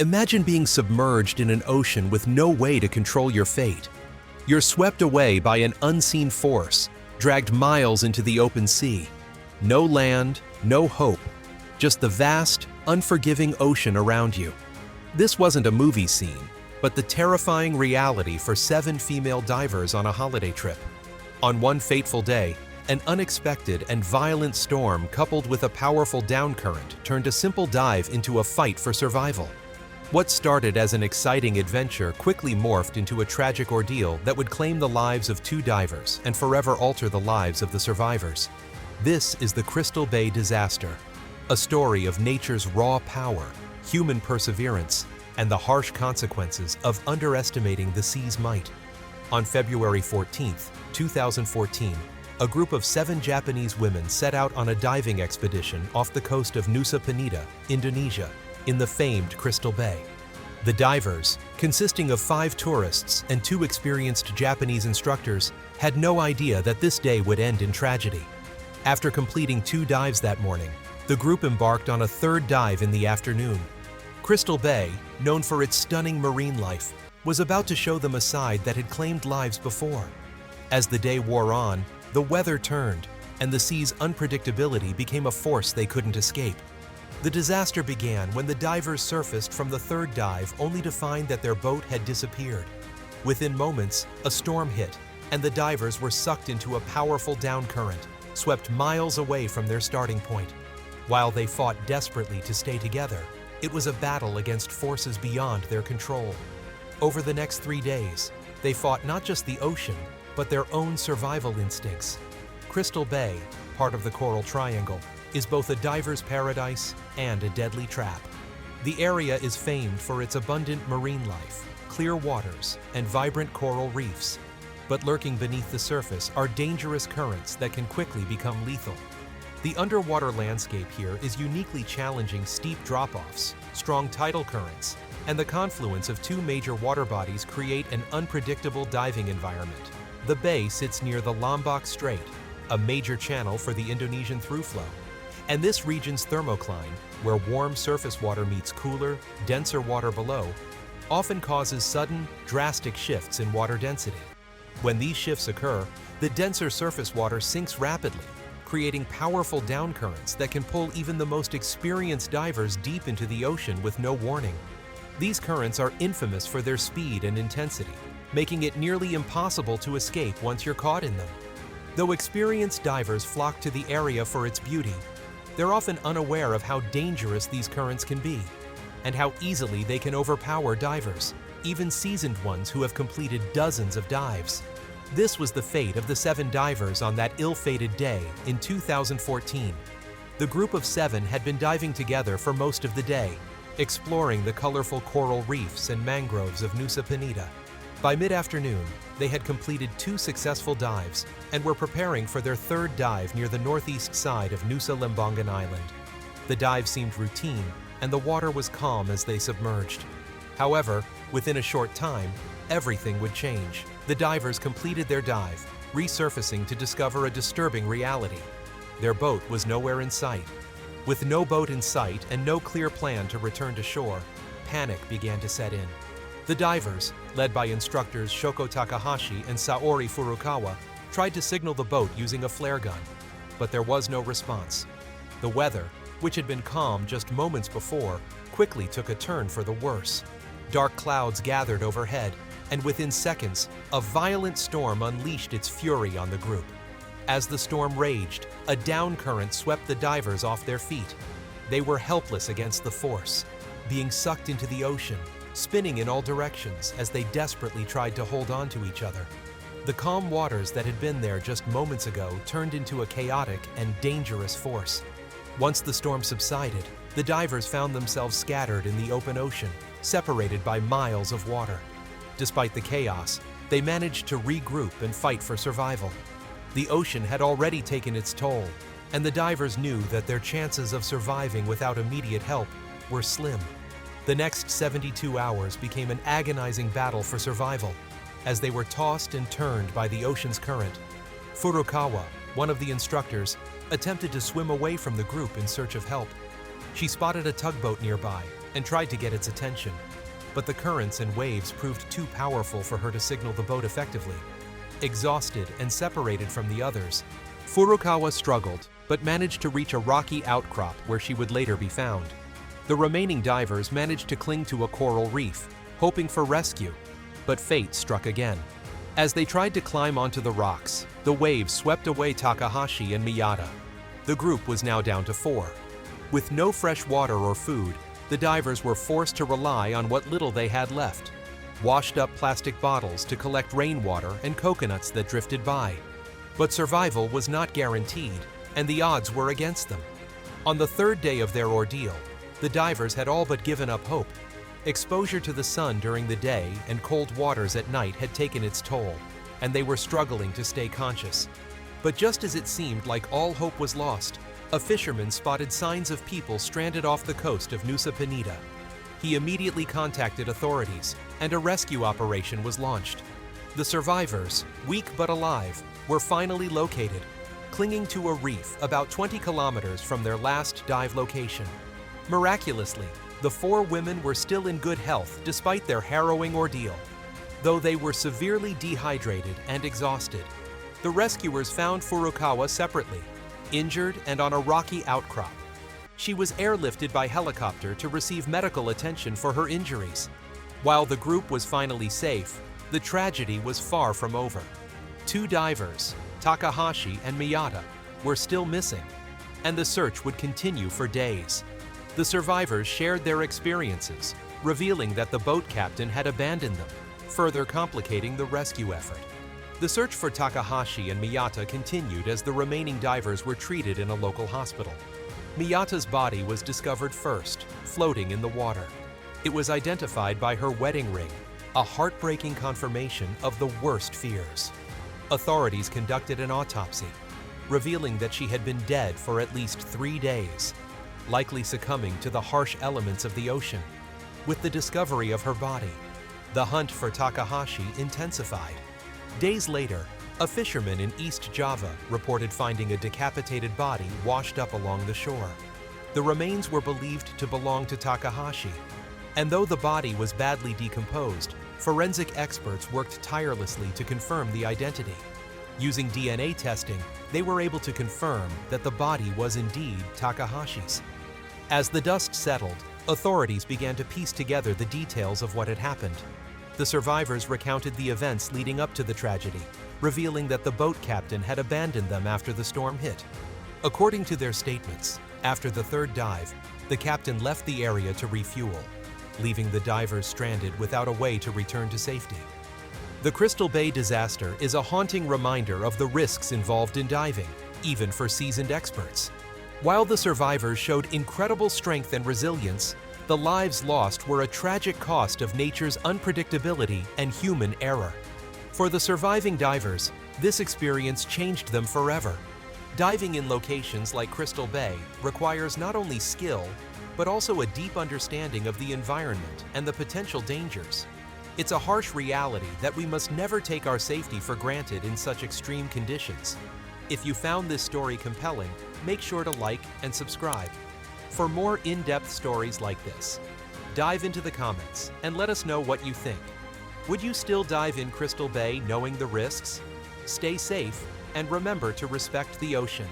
Imagine being submerged in an ocean with no way to control your fate. You're swept away by an unseen force, dragged miles into the open sea. No land, no hope, just the vast, unforgiving ocean around you. This wasn't a movie scene, but the terrifying reality for 7 female divers on a holiday trip. On one fateful day, an unexpected and violent storm coupled with a powerful downcurrent turned a simple dive into a fight for survival. What started as an exciting adventure quickly morphed into a tragic ordeal that would claim the lives of 2 divers and forever alter the lives of the survivors. This is the Crystal Bay disaster, a story of nature's raw power, human perseverance, and the harsh consequences of underestimating the sea's might. On February 14, 2014, a group of 7 Japanese women set out on a diving expedition off the coast of Nusa Penida, Indonesia, in the famed Crystal Bay. The divers, consisting of 5 tourists and 2 experienced Japanese instructors, had no idea that this day would end in tragedy. After completing 2 dives that morning, the group embarked on a 3rd dive in the afternoon. Crystal Bay, known for its stunning marine life, was about to show them a side that had claimed lives before. As the day wore on, the weather turned, and the sea's unpredictability became a force they couldn't escape. The disaster began when the divers surfaced from the 3rd dive only to find that their boat had disappeared. Within moments, a storm hit, and the divers were sucked into a powerful downcurrent, swept miles away from their starting point. While they fought desperately to stay together, it was a battle against forces beyond their control. Over the next 3 days, they fought not just the ocean, but their own survival instincts. Crystal Bay, part of the Coral Triangle, is both a diver's paradise and a deadly trap. The area is famed for its abundant marine life, clear waters, and vibrant coral reefs. But lurking beneath the surface are dangerous currents that can quickly become lethal. The underwater landscape here is uniquely challenging steep drop-offs, strong tidal currents, and the confluence of 2 major water bodies create an unpredictable diving environment. The bay sits near the Lombok Strait, a major channel for the Indonesian through-flow. And this region's thermocline, where warm surface water meets cooler, denser water below, often causes sudden, drastic shifts in water density. When these shifts occur, the denser surface water sinks rapidly, creating powerful downcurrents that can pull even the most experienced divers deep into the ocean with no warning. These currents are infamous for their speed and intensity, making it nearly impossible to escape once you're caught in them. Though experienced divers flock to the area for its beauty, they're often unaware of how dangerous these currents can be, and how easily they can overpower divers, even seasoned ones who have completed dozens of dives. This was the fate of the 7 divers on that ill-fated day in 2014. The group of 7 had been diving together for most of the day, exploring the colorful coral reefs and mangroves of Nusa Penida. By mid-afternoon, they had completed 2 successful dives and were preparing for their 3rd dive near the northeast side of Nusa Lembongan Island. The dive seemed routine, and the water was calm as they submerged. However, within a short time, everything would change. The divers completed their dive, resurfacing to discover a disturbing reality. Their boat was nowhere in sight. With no boat in sight and no clear plan to return to shore, panic began to set in. The divers, led by instructors Shoko Takahashi and Saori Furukawa, tried to signal the boat using a flare gun, but there was no response. The weather, which had been calm just moments before, quickly took a turn for the worse. Dark clouds gathered overhead, and within seconds, a violent storm unleashed its fury on the group. As the storm raged, a downcurrent swept the divers off their feet. They were helpless against the force, being sucked into the ocean, spinning in all directions as they desperately tried to hold on to each other. The calm waters that had been there just moments ago turned into a chaotic and dangerous force. Once the storm subsided, the divers found themselves scattered in the open ocean, separated by miles of water. Despite the chaos, they managed to regroup and fight for survival. The ocean had already taken its toll, and the divers knew that their chances of surviving without immediate help were slim. The next 72 hours became an agonizing battle for survival, as they were tossed and turned by the ocean's current. Furukawa, one of the instructors, attempted to swim away from the group in search of help. She spotted a tugboat nearby and tried to get its attention. But the currents and waves proved too powerful for her to signal the boat effectively. Exhausted and separated from the others, Furukawa struggled, but managed to reach a rocky outcrop where she would later be found. The remaining divers managed to cling to a coral reef, hoping for rescue, but fate struck again. As they tried to climb onto the rocks, the waves swept away Takahashi and Miyata. The group was now down to 4. With no fresh water or food, the divers were forced to rely on what little they had left: washed-up plastic bottles to collect rainwater and coconuts that drifted by. But survival was not guaranteed, and the odds were against them. On the 3rd day of their ordeal, the divers had all but given up hope. Exposure to the sun during the day and cold waters at night had taken its toll, and they were struggling to stay conscious. But just as it seemed like all hope was lost, a fisherman spotted signs of people stranded off the coast of Nusa Penida. He immediately contacted authorities, and a rescue operation was launched. The survivors, weak but alive, were finally located, clinging to a reef about 20 kilometers from their last dive location. Miraculously, the 4 women were still in good health despite their harrowing ordeal. Though they were severely dehydrated and exhausted, the rescuers found Furukawa separately, injured and on a rocky outcrop. She was airlifted by helicopter to receive medical attention for her injuries. While the group was finally safe, the tragedy was far from over. 2 divers, Takahashi and Miyata, were still missing, and the search would continue for days. The survivors shared their experiences, revealing that the boat captain had abandoned them, further complicating the rescue effort. The search for Takahashi and Miyata continued as the remaining divers were treated in a local hospital. Miyata's body was discovered first, floating in the water. It was identified by her wedding ring, a heartbreaking confirmation of the worst fears. Authorities conducted an autopsy, revealing that she had been dead for at least 3 days, likely succumbing to the harsh elements of the ocean. With the discovery of her body, the hunt for Takahashi intensified. Days later, a fisherman in East Java reported finding a decapitated body washed up along the shore. The remains were believed to belong to Takahashi, and though the body was badly decomposed, forensic experts worked tirelessly to confirm the identity. Using DNA testing, they were able to confirm that the body was indeed Takahashi's. As the dust settled, authorities began to piece together the details of what had happened. The survivors recounted the events leading up to the tragedy, revealing that the boat captain had abandoned them after the storm hit. According to their statements, after the 3rd dive, the captain left the area to refuel, leaving the divers stranded without a way to return to safety. The Crystal Bay disaster is a haunting reminder of the risks involved in diving, even for seasoned experts. While the survivors showed incredible strength and resilience, the lives lost were a tragic cost of nature's unpredictability and human error. For the surviving divers, this experience changed them forever. Diving in locations like Crystal Bay requires not only skill, but also a deep understanding of the environment and the potential dangers. It's a harsh reality that we must never take our safety for granted in such extreme conditions. If you found this story compelling, make sure to like and subscribe. For more in-depth stories like this, dive into the comments and let us know what you think. Would you still dive in Crystal Bay knowing the risks? Stay safe and remember to respect the ocean.